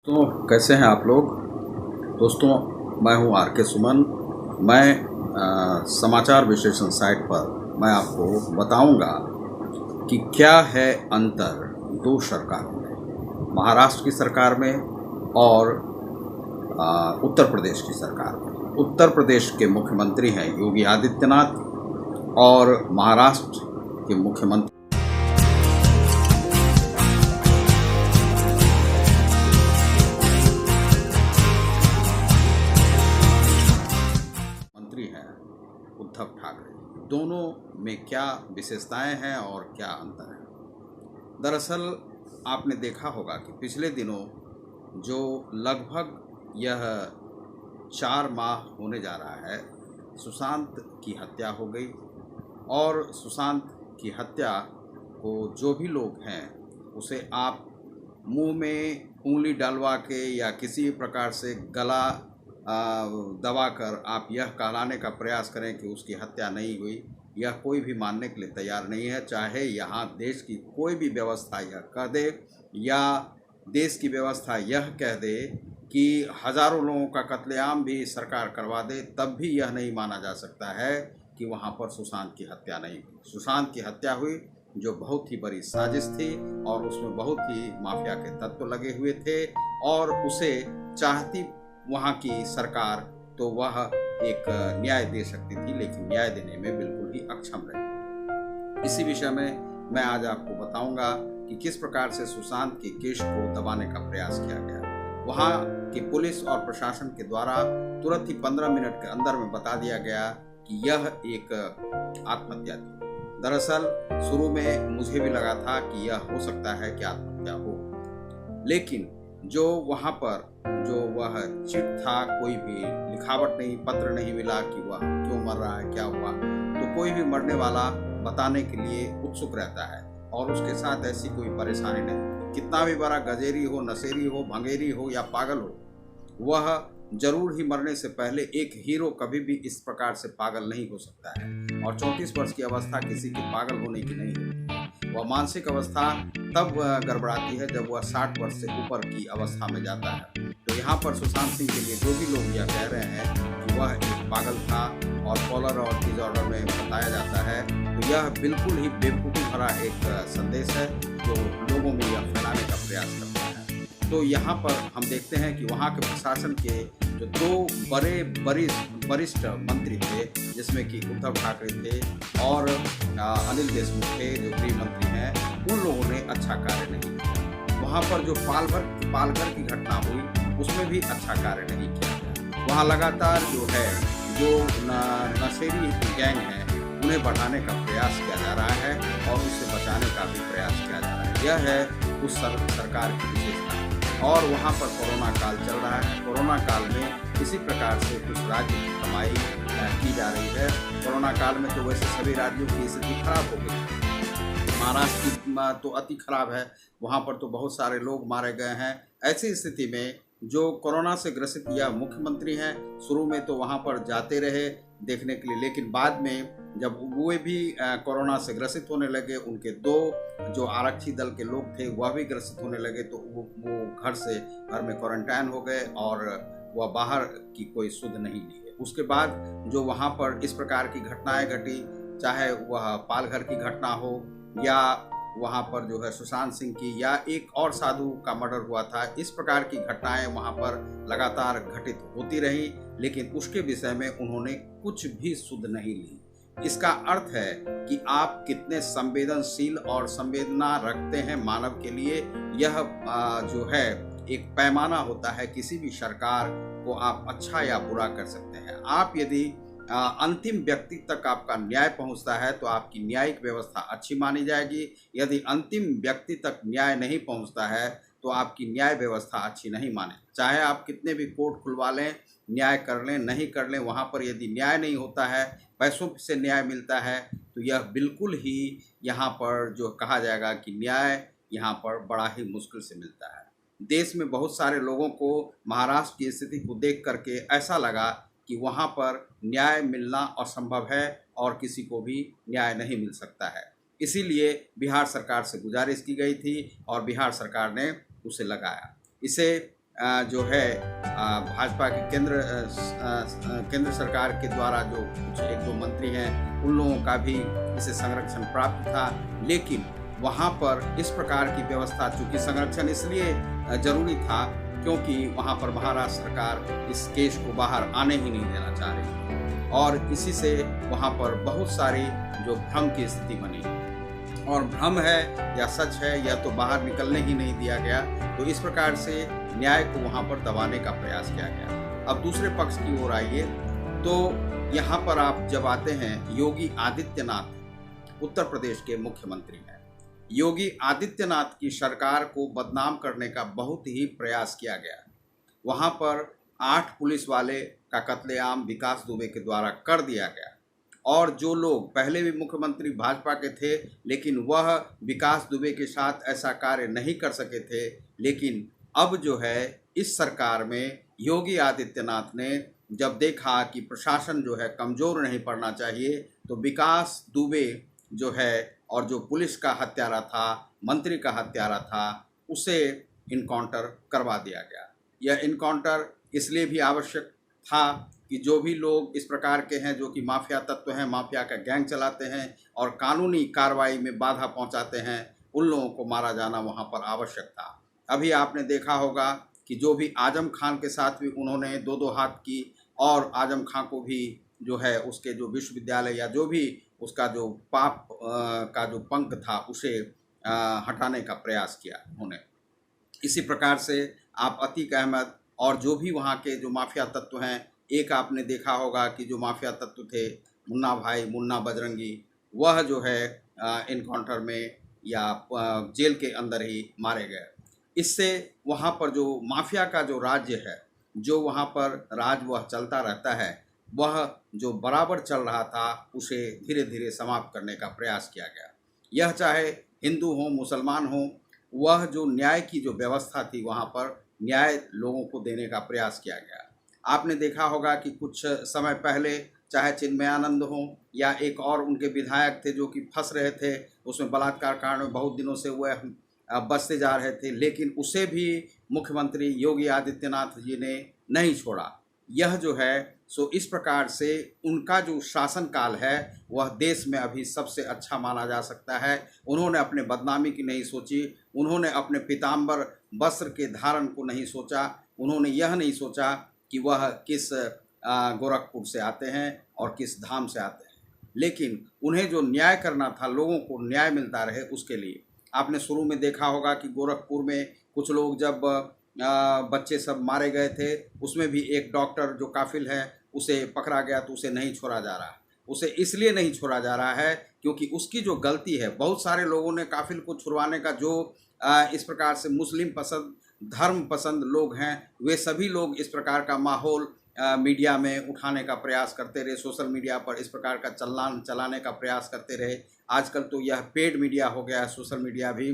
तो कैसे हैं आप लोग। दोस्तों, मैं हूं आर के सुमन। मैं समाचार विश्लेषण साइट पर मैं आपको बताऊंगा कि क्या है अंतर दो सरकारों में, महाराष्ट्र की सरकार में और उत्तर प्रदेश की सरकार में। उत्तर प्रदेश के मुख्यमंत्री हैं योगी आदित्यनाथ और महाराष्ट्र के मुख्यमंत्री हैं उद्धव ठाकरे। दोनों में क्या विशेषताएं हैं और क्या अंतर है। दरअसल आपने देखा होगा कि पिछले दिनों जो लगभग यह 4 माह होने जा रहा है, सुशांत की हत्या हो गई और सुशांत की हत्या को जो भी लोग हैं उसे आप मुंह में उंगली डलवा के या किसी प्रकार से गला दबाकर आप यह कहलाने का प्रयास करें कि उसकी हत्या नहीं हुई, यह कोई भी मानने के लिए तैयार नहीं है। चाहे यहाँ देश की कोई भी व्यवस्था यह कह दे या देश की व्यवस्था यह कह दे कि हज़ारों लोगों का कत्लेआम भी सरकार करवा दे, तब भी यह नहीं माना जा सकता है कि वहाँ पर सुशांत की हत्या नहीं हुई। सुशांत की हत्या हुई जो बहुत ही बड़ी साजिश थी और उसमें बहुत ही माफिया के तत्व लगे हुए थे और उसे चाहती वहाँ की सरकार तो वह एक न्याय दे सकती थी, लेकिन न्याय देने में बिल्कुल ही अक्षम रही। इसी विषय में मैं आज आपको बताऊंगा कि किस प्रकार से सुशांत के केस को दबाने का प्रयास किया गया। वहाँ की पुलिस और प्रशासन के द्वारा तुरंत ही 15 मिनट के अंदर में बता दिया गया कि यह एक आत्महत्या थी। दरअसल शुरू में मुझे भी लगा था कि यह हो सकता है कि आत्महत्या हो, लेकिन जो वहाँ पर जो वह चिट था, कोई भी लिखावट नहीं, पत्र नहीं मिला कि वह क्यों मर रहा है, क्या हुआ। तो कोई भी मरने वाला बताने के लिए उत्सुक रहता है और उसके साथ ऐसी कोई परेशानी नहीं। कितना भी बड़ा गजेरी हो, नशेरी हो, भंगेरी हो या पागल हो, वह जरूर ही मरने से पहले, एक हीरो कभी भी इस प्रकार से पागल नहीं हो सकता है। और 34 वर्ष की अवस्था किसी की पागल होने की नहीं होती। वह मानसिक अवस्था तब गड़बड़ाती है जब वह 60 वर्ष से ऊपर की अवस्था में जाता है। तो यहाँ पर सुशांत सिंह के लिए जो भी लोग यह कह रहे हैं कि वह एक पागल था और कॉलर और डिसऑर्डर में बताया जाता है, तो यह बिल्कुल ही बेवकूफ़ी भरा एक संदेश है जो लोगों में यह फैलाने का प्रयास करता है। तो यहाँ पर हम देखते हैं कि वहाँ के प्रशासन के जो दो बड़े वरिष्ठ मंत्री थे, जिसमें कि उद्धव ठाकरे थे और अनिल देशमुख थे जो गृह मंत्री हैं, उन लोगों ने अच्छा कार्य नहीं किया। वहाँ पर जो पालघर की घटना हुई उसमें भी अच्छा कार्य नहीं किया गया। वहाँ लगातार जो नशेरी गैंग है उन्हें बढ़ाने का प्रयास किया जा रहा है और उससे बचाने का भी प्रयास किया जा रहा है। यह है उस सरकार की विशेषता। और वहाँ पर कोरोना काल चल रहा है। कोरोना काल में किसी प्रकार से उस राज्य की कमाई की जा रही है। कोरोना काल में तो वैसे सभी राज्यों की स्थिति खराब हो गई। महाराष्ट्र की तो अति खराब है, वहाँ पर तो बहुत सारे लोग मारे गए हैं। ऐसी स्थिति में जो कोरोना से ग्रसित यह मुख्यमंत्री हैं, शुरू में तो वहाँ पर जाते रहे देखने के लिए, लेकिन बाद में जब वे भी कोरोना से ग्रसित होने लगे, उनके दो जो आरक्षी दल के लोग थे वह भी ग्रसित होने लगे, तो वो घर में क्वारंटाइन हो गए और वह बाहर की कोई सुध नहीं लिए। उसके बाद जो वहाँ पर इस प्रकार की घटनाएं घटी, चाहे वह पालघर की घटना हो या वहाँ पर जो है सुशांत सिंह की या एक और साधु का मर्डर हुआ था, इस प्रकार की घटनाएं वहाँ पर लगातार घटित होती रही, लेकिन उसके विषय में उन्होंने कुछ भी सुध नहीं ली। इसका अर्थ है कि आप कितने संवेदनशील और संवेदना रखते हैं मानव के लिए। यह जो है एक पैमाना होता है, किसी भी सरकार को आप अच्छा या बुरा कर सकते हैं। आप यदि अंतिम व्यक्ति तक आपका न्याय पहुंचता है तो आपकी न्यायिक व्यवस्था अच्छी मानी जाएगी। यदि अंतिम व्यक्ति तक न्याय नहीं पहुंचता है तो आपकी न्याय व्यवस्था अच्छी नहीं माने। चाहे आप कितने भी कोर्ट खुलवा लें, न्याय कर लें, नहीं कर लें, वहाँ पर यदि न्याय नहीं होता है, पैसों से न्याय मिलता है, तो यह बिल्कुल ही यहाँ पर जो कहा जाएगा कि न्याय यहाँ पर बड़ा ही मुश्किल से मिलता है। देश में बहुत सारे लोगों को महाराष्ट्र की स्थिति को देख करके ऐसा लगा कि वहाँ पर न्याय मिलना असंभव है और किसी को भी न्याय नहीं मिल सकता है। इसीलिए बिहार सरकार से गुजारिश की गई थी और बिहार सरकार ने उसे लगाया। इसे जो है भाजपा की केंद्र सरकार के द्वारा जो कुछ एक दो मंत्री हैं उन लोगों का भी इसे संरक्षण प्राप्त था, लेकिन वहाँ पर इस प्रकार की व्यवस्था, चूँकि संरक्षण इसलिए जरूरी था क्योंकि वहाँ पर महाराष्ट्र सरकार इस केस को बाहर आने ही नहीं देना चाह रही थी, और इसी से वहाँ पर बहुत सारी जो भ्रम की स्थिति बनी, और भ्रम है या सच है यह तो बाहर निकलने ही नहीं दिया गया। तो इस प्रकार से न्याय को वहाँ पर दबाने का प्रयास किया गया। अब दूसरे पक्ष की ओर आइए तो यहाँ पर आप जब आते हैं, योगी आदित्यनाथ उत्तर प्रदेश के मुख्यमंत्री हैं। योगी आदित्यनाथ की सरकार को बदनाम करने का बहुत ही प्रयास किया गया। वहाँ पर 8 पुलिस वाले का कत्लेआम विकास दुबे के द्वारा कर दिया गया, और जो लोग पहले भी मुख्यमंत्री भाजपा के थे लेकिन वह विकास दुबे के साथ ऐसा कार्य नहीं कर सके थे, लेकिन अब जो है इस सरकार में योगी आदित्यनाथ ने जब देखा कि प्रशासन जो है कमज़ोर नहीं पड़ना चाहिए, तो विकास दुबे जो है और जो पुलिस का हत्यारा था, मंत्री का हत्यारा था, उसे इनकाउंटर करवा दिया गया। यह इनकाउंटर इसलिए भी आवश्यक था कि जो भी लोग इस प्रकार के हैं जो कि माफिया तत्व हैं, माफिया का गैंग चलाते हैं और कानूनी कार्रवाई में बाधा पहुंचाते हैं, उन लोगों को मारा जाना वहां पर आवश्यक था। अभी आपने देखा होगा कि जो भी आजम खान के साथ भी उन्होंने दो दो हाथ की, और आजम खान को भी जो है उसके जो विश्वविद्यालय या जो भी उसका जो पाप का जो पंख था उसे हटाने का प्रयास किया उन्होंने। इसी प्रकार से आप अतीक अहमद और जो भी वहाँ के जो माफिया तत्व हैं, एक आपने देखा होगा कि जो माफिया तत्व थे मुन्ना भाई, मुन्ना बजरंगी, वह जो है इनकाउंटर में या जेल के अंदर ही मारे गए। इससे वहाँ पर जो माफिया का जो राज्य है, जो वहाँ पर राज वह चलता रहता है, वह जो बराबर चल रहा था उसे धीरे धीरे समाप्त करने का प्रयास किया गया। यह चाहे हिंदू हो मुसलमान हो, वह जो न्याय की जो व्यवस्था थी वहाँ पर न्याय लोगों को देने का प्रयास किया गया। आपने देखा होगा कि कुछ समय पहले चाहे चिन्मयानंद हो या एक और उनके विधायक थे जो कि फंस रहे थे, उसमें बलात्कार कांड में बहुत दिनों से वह बचते जा रहे थे, लेकिन उसे भी मुख्यमंत्री योगी आदित्यनाथ जी ने नहीं छोड़ा। यह जो है सो इस प्रकार से उनका जो शासनकाल है वह देश में अभी सबसे अच्छा माना जा सकता है। उन्होंने अपने बदनामी की नहीं सोची, उन्होंने अपने पीताम्बर वस्त्र के धारण को नहीं सोचा, उन्होंने यह नहीं सोचा कि वह किस गोरखपुर से आते हैं और किस धाम से आते हैं, लेकिन उन्हें जो न्याय करना था, लोगों को न्याय मिलता रहे, उसके लिए आपने शुरू में देखा होगा कि गोरखपुर में कुछ लोग जब बच्चे सब मारे गए थे, उसमें भी एक डॉक्टर जो काफिल है उसे पकड़ा गया, तो उसे नहीं छोड़ा जा रहा है। उसे इसलिए नहीं छोड़ा जा रहा है क्योंकि उसकी जो गलती है, बहुत सारे लोगों ने काफिल को छुड़वाने का जो इस प्रकार से मुस्लिम पसंद, धर्म पसंद लोग हैं, वे सभी लोग इस प्रकार का माहौल मीडिया में उठाने का प्रयास करते रहे, सोशल मीडिया पर इस प्रकार का चलाने का प्रयास करते रहे। आजकल तो यह पेड मीडिया हो गया है, सोशल मीडिया भी,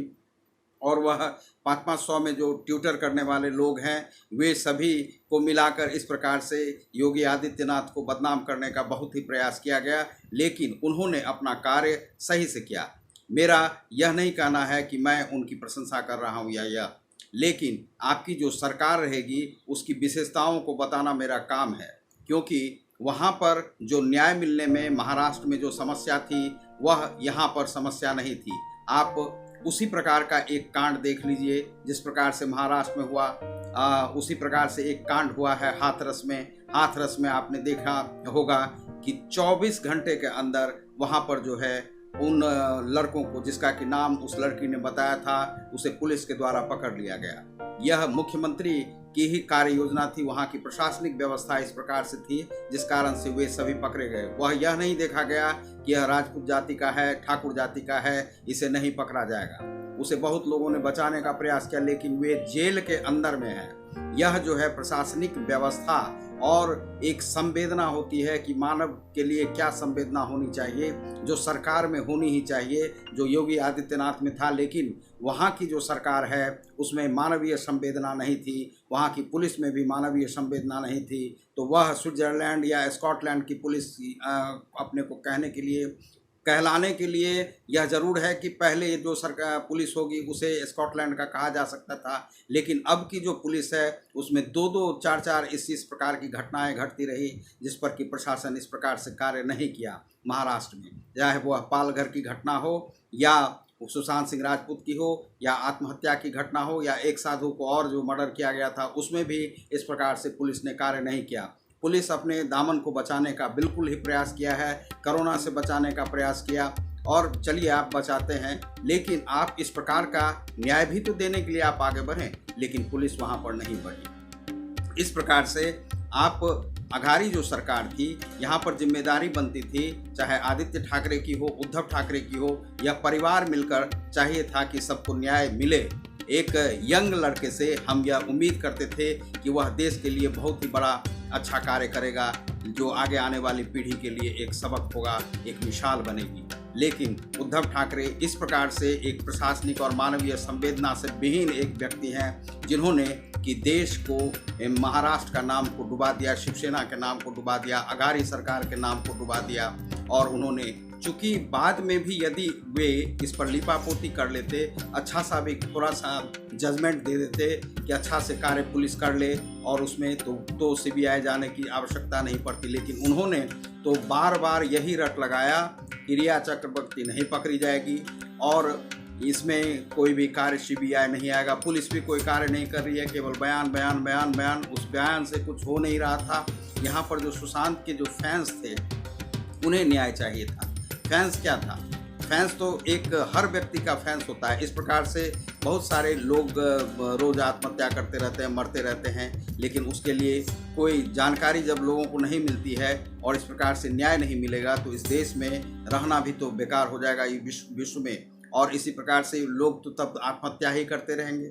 और वह 500-500 में जो ट्विटर करने वाले लोग हैं, वे सभी को मिलाकर इस प्रकार से योगी आदित्यनाथ को बदनाम करने का बहुत ही प्रयास किया गया, लेकिन उन्होंने अपना कार्य सही से किया। मेरा यह नहीं कहना है कि मैं उनकी प्रशंसा कर रहा हूँ या यह, लेकिन आपकी जो सरकार रहेगी उसकी विशेषताओं को बताना मेरा काम है, क्योंकि वहाँ पर जो न्याय मिलने में महाराष्ट्र में जो समस्या थी वह यहाँ पर समस्या नहीं थी। आप उसी प्रकार का एक कांड देख लीजिए जिस प्रकार से महाराष्ट्र में हुआ, उसी प्रकार से एक कांड हुआ है हाथरस में। हाथरस में आपने देखा होगा कि 24 घंटे के अंदर वहाँ पर जो है उन लड़कों को, जिसका कि नाम उस लड़की ने बताया था, उसे पुलिस के द्वारा पकड़ लिया गया। यह मुख्यमंत्री की ही कार्य योजना थी, वहाँ की प्रशासनिक व्यवस्था इस प्रकार से थी जिस कारण से वे सभी पकड़े गए। वह यह नहीं देखा गया कि यह राजपूत जाति का है, ठाकुर जाति का है, इसे नहीं पकड़ा जाएगा। उसे बहुत लोगों ने बचाने का प्रयास किया, लेकिन वे जेल के अंदर में है। यह जो है प्रशासनिक व्यवस्था और एक संवेदना होती है कि मानव के लिए क्या संवेदना होनी चाहिए, जो सरकार में होनी ही चाहिए, जो योगी आदित्यनाथ में था, लेकिन वहाँ की जो सरकार है उसमें मानवीय संवेदना नहीं थी, वहाँ की पुलिस में भी मानवीय संवेदना नहीं थी। तो वह स्विट्जरलैंड या स्कॉटलैंड की पुलिस अपने को कहने के लिए कहलाने के लिए यह ज़रूर है कि पहले जो सरकार पुलिस होगी उसे स्कॉटलैंड का कहा जा सकता था, लेकिन अब की जो पुलिस है उसमें दो दो चार चार इस प्रकार की घटनाएं घटती रही, जिस पर कि प्रशासन इस प्रकार से कार्य नहीं किया महाराष्ट्र में। चाहे वह पालघर की घटना हो या सुशांत सिंह राजपूत की हो या आत्महत्या की घटना हो या एक साधु को और जो मर्डर किया गया था, उसमें भी इस प्रकार से पुलिस ने कार्य नहीं किया। पुलिस अपने दामन को बचाने का बिल्कुल ही प्रयास किया है, कोरोना से बचाने का प्रयास किया, और चलिए आप बचाते हैं, लेकिन आप इस प्रकार का न्याय भी तो देने के लिए आप आगे बढ़ें, लेकिन पुलिस वहाँ पर नहीं बढ़ी। इस प्रकार से आप अघाड़ी जो सरकार थी, यहाँ पर जिम्मेदारी बनती थी, चाहे आदित्य ठाकरे की हो, उद्धव ठाकरे की हो या परिवार मिलकर, चाहिए था कि सबको न्याय मिले। एक यंग लड़के से हम यह उम्मीद करते थे कि वह देश के लिए बहुत ही बड़ा अच्छा कार्य करेगा, जो आगे आने वाली पीढ़ी के लिए एक सबक होगा, एक मिसाल बनेगी। लेकिन उद्धव ठाकरे इस प्रकार से एक प्रशासनिक और मानवीय संवेदना से विहीन एक व्यक्ति हैं, जिन्होंने कि देश को, महाराष्ट्र का नाम को डुबा दिया, शिवसेना के नाम को डुबा दिया, अघाड़ी सरकार के नाम को डुबा दिया। और उन्होंने चूँकि बाद में भी यदि वे इस पर लिपापोती कर लेते, अच्छा सा भी थोड़ा सा जजमेंट दे देते कि अच्छा से कार्य पुलिस कर ले और उसमें तो सीबीआई जाने की आवश्यकता नहीं पड़ती, लेकिन उन्होंने तो बार बार यही रट लगाया कि रिया चक्रवर्ती नहीं पकड़ी जाएगी और इसमें कोई भी कार्य सीबीआई नहीं आएगा, पुलिस भी कोई कार्य नहीं कर रही है, केवल बयान बयान बयान बयान। उस बयान से कुछ हो नहीं रहा था। यहाँ पर जो सुशांत के जो फैंस थे उन्हें न्याय चाहिए था। फैंस क्या था? फैंस तो एक हर व्यक्ति का फैंस होता है। इस प्रकार से बहुत सारे लोग रोज़ आत्महत्या करते रहते हैं, मरते रहते हैं, लेकिन उसके लिए कोई जानकारी जब लोगों को नहीं मिलती है और इस प्रकार से न्याय नहीं मिलेगा तो इस देश में रहना भी तो बेकार हो जाएगा, ये विश्व में। और इसी प्रकार से लोग तो तब आत्महत्या ही करते रहेंगे।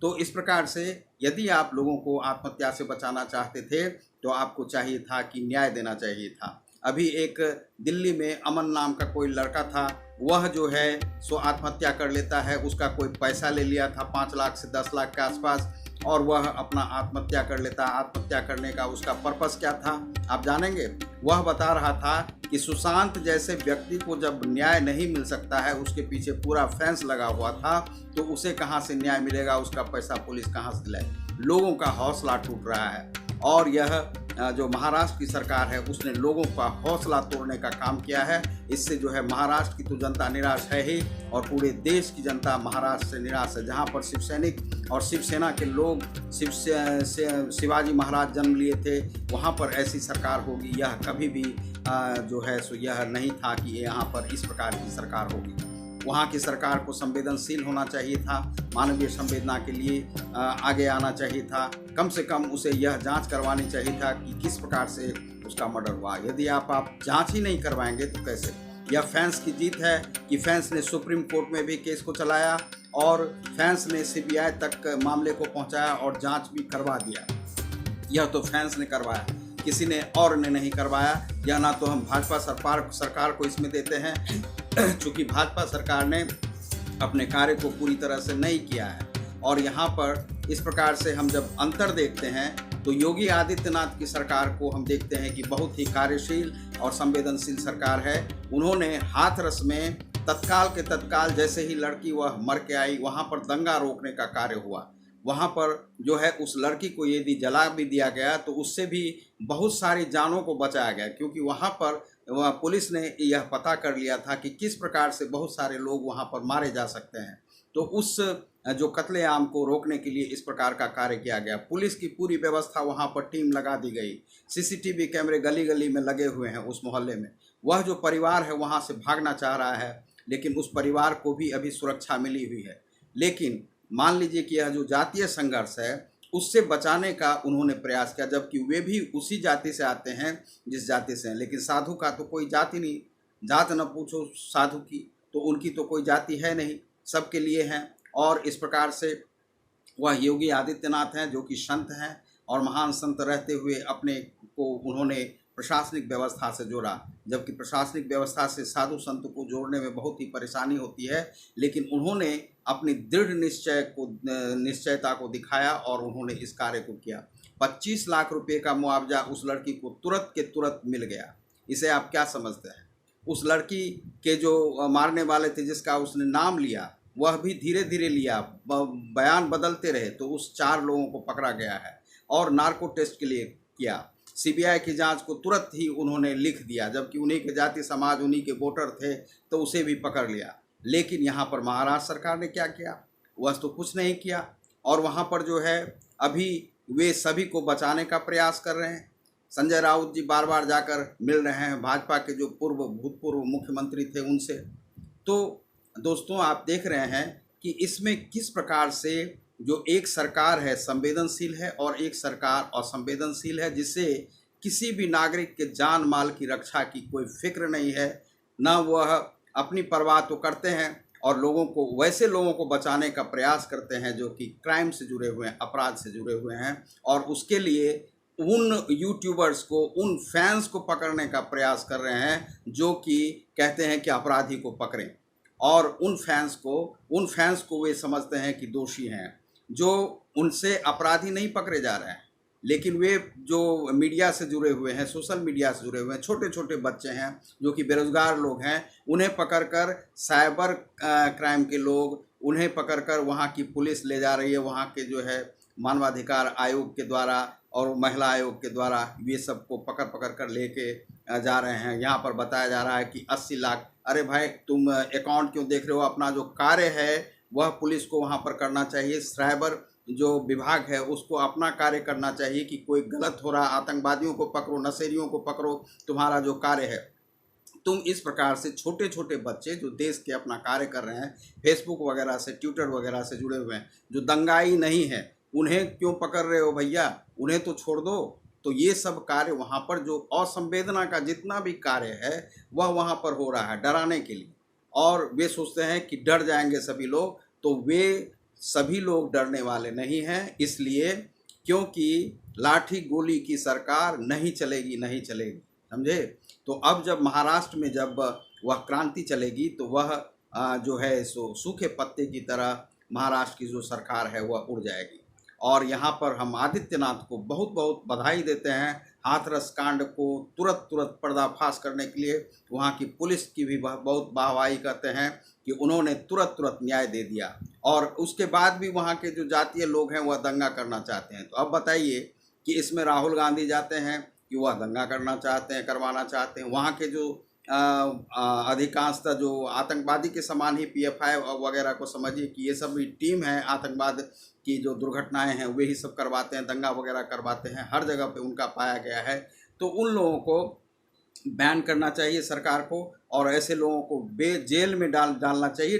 तो इस प्रकार से यदि आप लोगों को आत्महत्या से बचाना चाहते थे तो आपको चाहिए था कि न्याय देना चाहिए था। अभी एक दिल्ली में अमन नाम का कोई लड़का था, वह जो है सो आत्महत्या कर लेता है। उसका कोई पैसा ले लिया था 5 लाख से 10 लाख के आसपास और वह अपना आत्महत्या कर लेता। आत्महत्या करने का उसका पर्पस क्या था आप जानेंगे? वह बता रहा था कि सुशांत जैसे व्यक्ति को जब न्याय नहीं मिल सकता है, उसके पीछे पूरा फैंस लगा हुआ था, तो उसे कहाँ से न्याय मिलेगा, उसका पैसा पुलिस कहाँ से दिलाए। लोगों का हौसला टूट रहा है और यह जो महाराष्ट्र की सरकार है उसने लोगों का हौसला तोड़ने का काम किया है। इससे जो है महाराष्ट्र की तो जनता निराश है ही और पूरे देश की जनता महाराष्ट्र से निराश है। जहां पर शिवसैनिक और शिवसेना के लोग शिवाजी महाराज जन्म लिए थे, वहां पर ऐसी सरकार होगी यह कभी भी जो है सो यह नहीं था कि यहाँ पर इस प्रकार की सरकार होगी। वहाँ की सरकार को संवेदनशील होना चाहिए था, मानवीय संवेदना के लिए आगे आना चाहिए था। कम से कम उसे यह जांच करवानी चाहिए था कि किस प्रकार से उसका मर्डर हुआ। यदि आप जांच ही नहीं करवाएंगे तो कैसे? यह फैंस की जीत है कि फैंस ने सुप्रीम कोर्ट में भी केस को चलाया और फैंस ने सीबीआई तक मामले को पहुँचाया और जाँच भी करवा दिया। यह तो फैंस ने करवाया, किसी ने और ने नहीं करवाया। यह ना तो हम भाजपा सरकार को इसमें देते हैं, चूँकि भाजपा सरकार ने अपने कार्य को पूरी तरह से नहीं किया है। और यहाँ पर इस प्रकार से हम जब अंतर देखते हैं तो योगी आदित्यनाथ की सरकार को हम देखते हैं कि बहुत ही कार्यशील और संवेदनशील सरकार है। उन्होंने हाथरस में तत्काल के तत्काल जैसे ही लड़की वह मर के आई, वहाँ पर दंगा रोकने का कार्य हुआ। वहाँ पर जो है उस लड़की को यदि जला भी दिया गया तो उससे भी बहुत सारी जानों को बचाया गया, क्योंकि वहाँ पर पुलिस ने यह पता कर लिया था कि किस प्रकार से बहुत सारे लोग वहाँ पर मारे जा सकते हैं। तो उस जो कत्लेआम को रोकने के लिए इस प्रकार का कार्य किया गया। पुलिस की पूरी व्यवस्था वहाँ पर टीम लगा दी गई, सीसीटीवी कैमरे गली गली में लगे हुए हैं उस मोहल्ले में। वह जो परिवार है वहाँ से भागना चाह रहा है, लेकिन उस परिवार को भी अभी सुरक्षा मिली हुई है। लेकिन मान लीजिए कि यह जो जातीय संघर्ष है उससे बचाने का उन्होंने प्रयास किया, जबकि वे भी उसी जाति से आते हैं जिस जाति से हैं। लेकिन साधु का तो कोई जाति नहीं, जात न पूछो साधु की, तो उनकी तो कोई जाति है नहीं, सबके लिए हैं। और इस प्रकार से वह योगी आदित्यनाथ हैं जो कि संत हैं और महान संत रहते हुए अपने को उन्होंने प्रशासनिक व्यवस्था से जोड़ा, जबकि प्रशासनिक व्यवस्था से साधु संत को जोड़ने में बहुत ही परेशानी होती है। लेकिन उन्होंने अपनी दृढ़ निश्चयता को दिखाया और उन्होंने इस कार्य को किया। 25 लाख रुपए का मुआवजा उस लड़की को तुरंत के तुरंत मिल गया। इसे आप क्या समझते हैं? उस लड़की के जो मारने वाले थे जिसका उसने नाम लिया, वह भी धीरे धीरे लिया, बयान बदलते रहे, तो उस 4 लोगों को पकड़ा गया है और नार्को टेस्ट के लिए किया। सीबीआई की जांच को तुरंत ही उन्होंने लिख दिया, जबकि उन्हीं के जाति समाज, उन्हीं के वोटर थे, तो उसे भी पकड़ लिया। लेकिन यहाँ पर महाराष्ट्र सरकार ने क्या किया? वह तो कुछ नहीं किया। और वहाँ पर जो है अभी वे सभी को बचाने का प्रयास कर रहे हैं। संजय राउत जी बार बार जाकर मिल रहे हैं भाजपा के जो भूतपूर्व मुख्यमंत्री थे उनसे। तो दोस्तों, आप देख रहे हैं कि इसमें किस प्रकार से जो एक सरकार है संवेदनशील है और एक सरकार असंवेदनशील है, जिससे किसी भी नागरिक के जान माल की रक्षा की कोई फिक्र नहीं है, ना वह अपनी परवाह तो करते हैं और लोगों को, वैसे लोगों को बचाने का प्रयास करते हैं जो कि क्राइम से जुड़े हुए हैं, अपराध से जुड़े हुए हैं, और उसके लिए उन यूट्यूबर्स को, उन फैंस को पकड़ने का प्रयास कर रहे हैं जो कि कहते हैं कि अपराधी को पकड़ें, और उन फैंस को वे समझते हैं कि दोषी हैं, जो उनसे अपराधी नहीं पकड़े जा रहे हैं। लेकिन वे जो मीडिया से जुड़े हुए हैं, सोशल मीडिया से जुड़े हुए हैं, छोटे छोटे बच्चे हैं जो कि बेरोजगार लोग हैं, उन्हें पकड़कर साइबर क्राइम के लोग, उन्हें पकड़कर वहाँ की पुलिस ले जा रही है, वहाँ के जो है मानवाधिकार आयोग के द्वारा और महिला आयोग के द्वारा ये सबको पकड़ पकड़ कर लेके जा रहे हैं। यहाँ पर बताया जा रहा है कि 80 लाख, अरे भाई तुम अकाउंट क्यों देख रहे हो? अपना जो कार्य है वह पुलिस को वहाँ पर करना चाहिए, साइबर जो विभाग है उसको अपना कार्य करना चाहिए कि कोई गलत हो रहा, आतंकवादियों को पकड़ो, नशेड़ियों को पकड़ो, तुम्हारा जो कार्य है। तुम इस प्रकार से छोटे छोटे बच्चे जो देश के अपना कार्य कर रहे हैं, फेसबुक वगैरह से, ट्विटर वगैरह से जुड़े हुए हैं, जो दंगाई नहीं है, उन्हें क्यों पकड़ रहे हो भैया? उन्हें तो छोड़ दो। तो ये सब कार्य वहाँ पर जो असंवेदना का जितना भी कार्य है वह वहाँ पर हो रहा है डराने के लिए, और वे सोचते हैं कि डर जाएंगे सभी लोग, तो वे सभी लोग डरने वाले नहीं हैं। इसलिए क्योंकि लाठी गोली की सरकार नहीं चलेगी, नहीं चलेगी, समझे? तो अब जब महाराष्ट्र में जब वह क्रांति चलेगी तो वह जो है सो सूखे पत्ते की तरह महाराष्ट्र की जो सरकार है वह उड़ जाएगी। और यहाँ पर हम आदित्यनाथ को बहुत बहुत बधाई देते हैं, हाथरस कांड को तुरंत पर्दाफाश करने के लिए वहाँ की पुलिस की भी बहुत वाहवाही करते हैं कि उन्होंने तुरंत न्याय दे दिया। और उसके बाद भी वहाँ के जो जातीय लोग हैं वह दंगा करना चाहते हैं। तो अब बताइए कि इसमें राहुल गांधी जाते हैं कि वह दंगा करना चाहते हैं, करवाना चाहते हैं। वहाँ के जो अधिकांशतः जो आतंकवादी के समान ही PFI वगैरह को समझिए कि ये सब भी टीम है, आतंकवाद की जो दुर्घटनाएं हैं वे ही सब करवाते हैं, दंगा वगैरह करवाते हैं, हर जगह पे उनका पाया गया है। तो उन लोगों को बैन करना चाहिए सरकार को, और ऐसे लोगों को जेल में डालना चाहिए।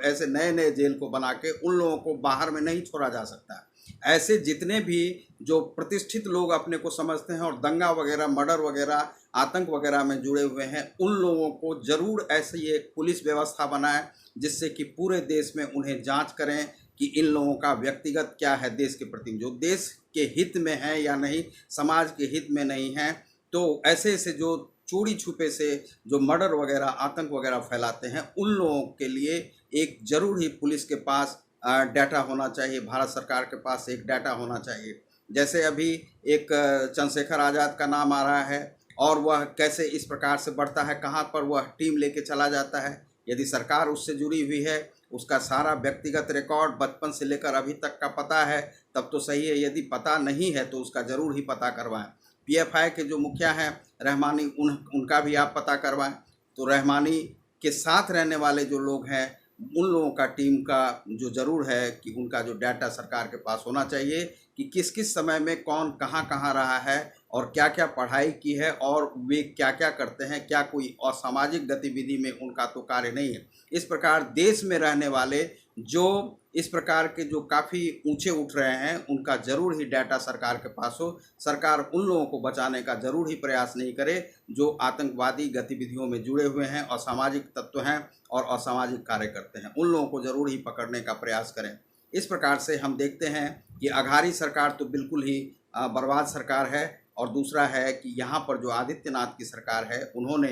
ऐसे नए नए जेल को बना के उन लोगों को बाहर में नहीं छोड़ा जा सकता। ऐसे जितने भी जो प्रतिष्ठित लोग अपने को समझते हैं और दंगा वगैरह, मर्डर वगैरह, आतंक वगैरह में जुड़े हुए हैं, उन लोगों को ज़रूर ऐसी एक पुलिस व्यवस्था बनाए जिससे कि पूरे देश में उन्हें जांच करें कि इन लोगों का व्यक्तिगत क्या है देश के प्रति, जो देश के हित में है या नहीं, समाज के हित में नहीं है। तो ऐसे जो चोरी छुपे से जो मर्डर वगैरह, आतंक वगैरह फैलाते हैं, उन लोगों के लिए एक ज़रूर ही पुलिस के पास डाटा होना चाहिए, भारत सरकार के पास एक डाटा होना चाहिए। जैसे अभी एक चंद्रशेखर आज़ाद का नाम आ रहा है और वह कैसे इस प्रकार से बढ़ता है, कहाँ पर वह टीम लेके चला जाता है। यदि सरकार उससे जुड़ी हुई है, उसका सारा व्यक्तिगत रिकॉर्ड बचपन से लेकर अभी तक का पता है, तब तो सही है। यदि पता नहीं है तो उसका ज़रूर ही पता करवाएं। PFI के जो मुखिया हैं रहमानी, उनका भी आप पता करवाएं। तो रहमानी के साथ रहने वाले जो लोग हैं, उन लोगों का, टीम का जो ज़रूर है कि उनका जो डाटा सरकार के पास होना चाहिए कि किस किस समय में कौन कहाँ कहाँ रहा है और क्या क्या पढ़ाई की है और वे क्या क्या करते हैं, क्या कोई असामाजिक गतिविधि में उनका तो कार्य नहीं है। इस प्रकार देश में रहने वाले जो इस प्रकार के जो काफ़ी ऊंचे उठ रहे हैं, उनका ज़रूर ही डाटा सरकार के पास हो। सरकार उन लोगों को बचाने का ज़रूर ही प्रयास नहीं करे जो आतंकवादी गतिविधियों में जुड़े हुए हैं, असामाजिक तत्व हैं और असामाजिक कार्य करते हैं, उन लोगों को ज़रूर ही पकड़ने का प्रयास करें। इस प्रकार से हम देखते हैं कि अघारी सरकार तो बिल्कुल ही बर्बाद सरकार है। और दूसरा है कि यहाँ पर जो आदित्यनाथ की सरकार है, उन्होंने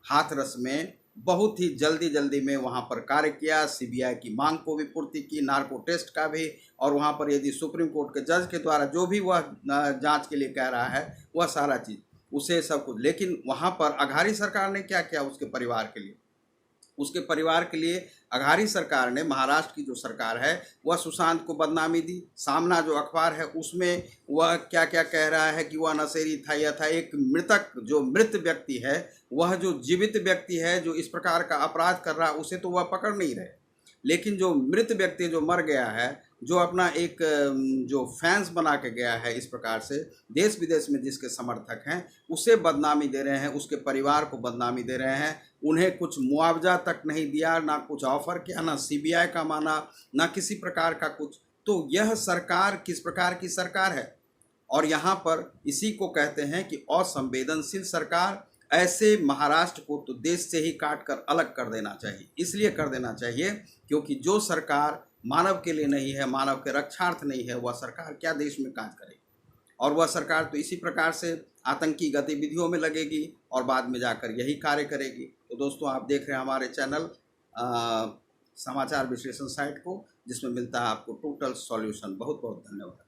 हाथरस में बहुत ही जल्दी में वहाँ पर कार्य किया, CBI की मांग को भी पूर्ति की, नार्को टेस्ट का भी, और वहाँ पर यदि सुप्रीम कोर्ट के जज के द्वारा जो भी वह जांच के लिए कह रहा है वह सारा चीज़ उसे सब कुछ। लेकिन वहाँ पर अघाड़ी सरकार ने क्या किया उसके परिवार के लिए? उसके परिवार के लिए अघाड़ी सरकार ने, महाराष्ट्र की जो सरकार है, वह सुशांत को बदनामी दी। सामना जो अखबार है उसमें वह क्या क्या कह रहा है कि वह नशेड़ी था, यह था। एक मृतक, जो मृत व्यक्ति है, वह जो जीवित व्यक्ति है जो इस प्रकार का अपराध कर रहा है उसे तो वह पकड़ नहीं रहे, लेकिन जो मृत व्यक्ति जो मर गया है, जो अपना एक जो फैंस बना के गया है इस प्रकार से, देश विदेश में जिसके समर्थक हैं, उसे बदनामी दे रहे हैं, उसके परिवार को बदनामी दे रहे हैं। उन्हें कुछ मुआवजा तक नहीं दिया, ना कुछ ऑफर किया, ना सीबीआई का माना, ना किसी प्रकार का कुछ। तो यह सरकार किस प्रकार की सरकार है? और यहाँ पर इसी को कहते हैं कि असंवेदनशील सरकार। ऐसे महाराष्ट्र को तो देश से ही काट कर अलग कर देना चाहिए। इसलिए कर देना चाहिए क्योंकि जो सरकार मानव के लिए नहीं है, मानव के रक्षार्थ नहीं है, वह सरकार क्या देश में काज करेगी? और वह सरकार तो इसी प्रकार से आतंकी गतिविधियों में लगेगी और बाद में जाकर यही कार्य करेगी। तो दोस्तों, आप देख रहे हैं हमारे चैनल समाचार विश्लेषण साइट को, जिसमें मिलता है आपको टोटल सॉल्यूशन। बहुत बहुत धन्यवाद।